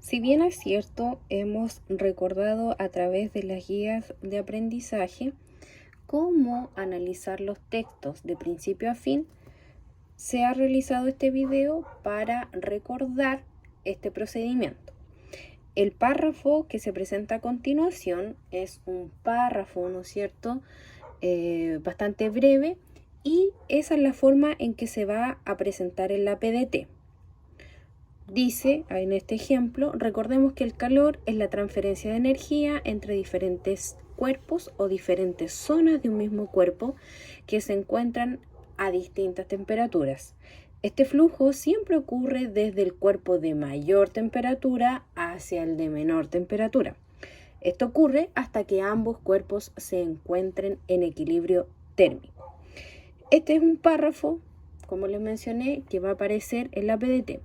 Si bien es cierto, hemos recordado a través de las guías de aprendizaje cómo analizar los textos de principio a fin, se ha realizado este video para recordar este procedimiento. El párrafo que se presenta a continuación es un párrafo, ¿no es cierto?, bastante breve, y esa es la forma en que se va a presentar en la PDT. Dice en este ejemplo: recordemos que el calor es la transferencia de energía entre diferentes cuerpos o diferentes zonas de un mismo cuerpo que se encuentran a distintas temperaturas. Este flujo siempre ocurre desde el cuerpo de mayor temperatura hacia el de menor temperatura. Esto ocurre hasta que ambos cuerpos se encuentren en equilibrio térmico. Este es un párrafo, como les mencioné, que va a aparecer en la PDT.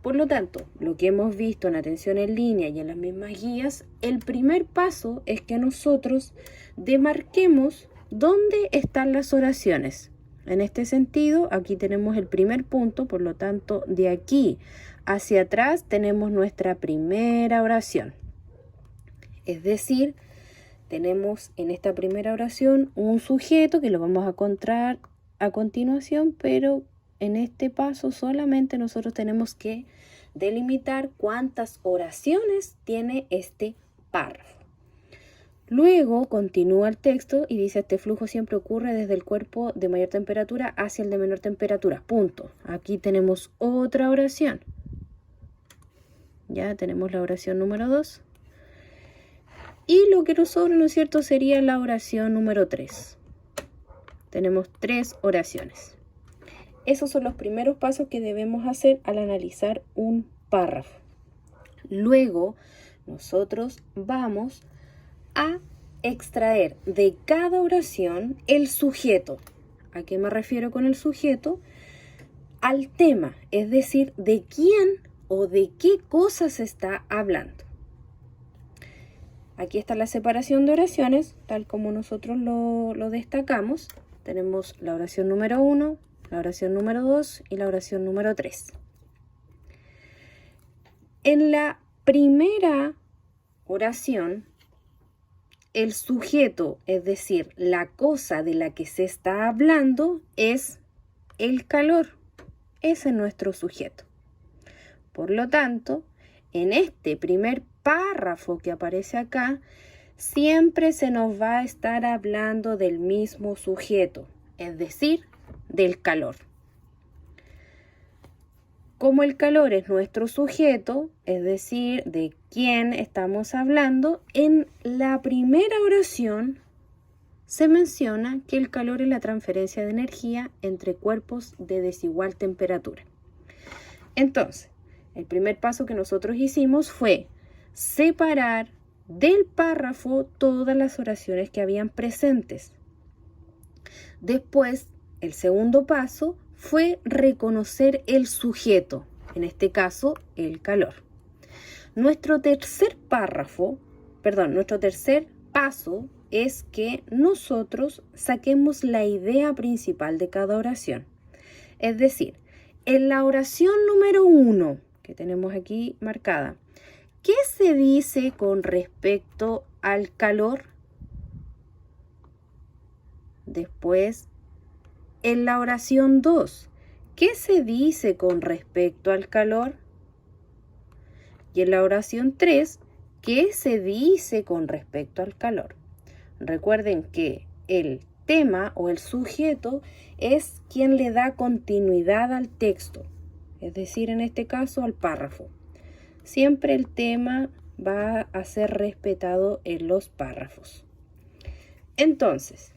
Por lo tanto, lo que hemos visto en atención en línea y en las mismas guías, el primer paso es que nosotros demarquemos dónde están las oraciones. En este sentido, aquí tenemos el primer punto, por lo tanto, de aquí hacia atrás tenemos nuestra primera oración. Es decir, tenemos en esta primera oración un sujeto que lo vamos a encontrar a continuación, pero en este paso solamente nosotros tenemos que delimitar cuántas oraciones tiene este párrafo. Luego continúa el texto y dice: este flujo siempre ocurre desde el cuerpo de mayor temperatura hacia el de menor temperatura. Punto. Aquí tenemos otra oración. Ya tenemos la oración número 2. Y lo que nos sobra, ¿no es cierto?, sería la oración número 3. Tenemos 3 oraciones. Esos son los primeros pasos que debemos hacer al analizar un párrafo. Luego, nosotros vamos a extraer de cada oración el sujeto. ¿A qué me refiero con el sujeto? Al tema, es decir, de quién o de qué cosa se está hablando. Aquí está la separación de oraciones, tal como nosotros lo destacamos. Tenemos la oración número 1, la oración número 2 y la oración número 3. En la primera oración, el sujeto, es decir, la cosa de la que se está hablando, es el calor. Ese es nuestro sujeto. Por lo tanto, en este primer párrafo que aparece acá, siempre se nos va a estar hablando del mismo sujeto, es decir, del calor. Como el calor es nuestro sujeto, es decir, de quién estamos hablando, en la primera oración se menciona que el calor es la transferencia de energía entre cuerpos de desigual temperatura. Entonces, el primer paso que nosotros hicimos fue separar del párrafo todas las oraciones que habían presentes. Después, el segundo paso fue reconocer el sujeto, en este caso, el calor. Nuestro tercer paso es que nosotros saquemos la idea principal de cada oración. Es decir, en la oración número 1, que tenemos aquí marcada, ¿qué se dice con respecto al calor? Después, en la oración 2, ¿qué se dice con respecto al calor? Y en la oración 3, ¿qué se dice con respecto al calor? Recuerden que el tema o el sujeto es quien le da continuidad al texto, es decir, en este caso al párrafo. Siempre el tema va a ser respetado en los párrafos. Entonces,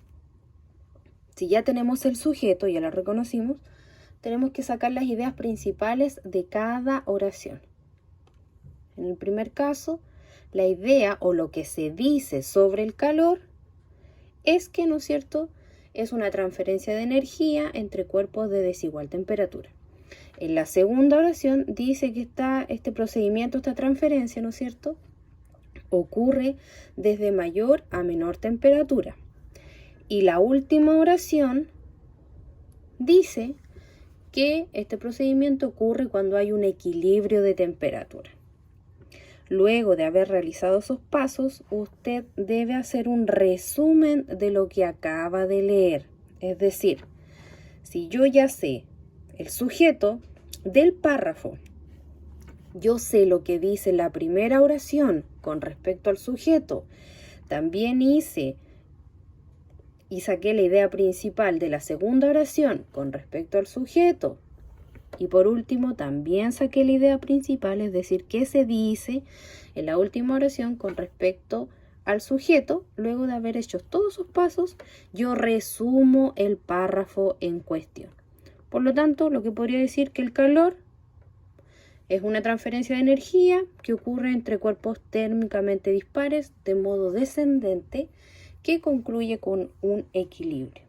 si ya tenemos el sujeto, ya lo reconocimos, tenemos que sacar las ideas principales de cada oración. En el primer caso, la idea o lo que se dice sobre el calor es que, ¿no es cierto?, es una transferencia de energía entre cuerpos de desigual temperatura. En la segunda oración dice que este procedimiento, esta transferencia, ¿no es cierto?, ocurre desde mayor a menor temperatura. Y la última oración dice que este procedimiento ocurre cuando hay un equilibrio de temperatura. Luego de haber realizado esos pasos, usted debe hacer un resumen de lo que acaba de leer. Es decir, si yo ya sé el sujeto del párrafo, yo sé lo que dice la primera oración con respecto al sujeto, también hice y saqué la idea principal de la segunda oración con respecto al sujeto, y por último también saqué la idea principal, es decir, qué se dice en la última oración con respecto al sujeto. Luego de haber hecho todos esos pasos, yo resumo el párrafo en cuestión. Por lo tanto, lo que podría decir que el calor es una transferencia de energía que ocurre entre cuerpos térmicamente dispares de modo descendente que concluye con un equilibrio.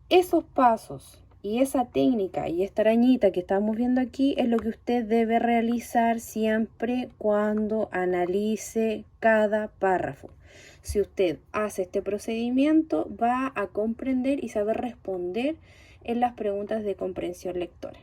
Esos pasos y esa técnica y esta arañita que estamos viendo aquí es lo que usted debe realizar siempre cuando analice cada párrafo. Si usted hace este procedimiento, va a comprender y saber responder en las preguntas de comprensión lectora.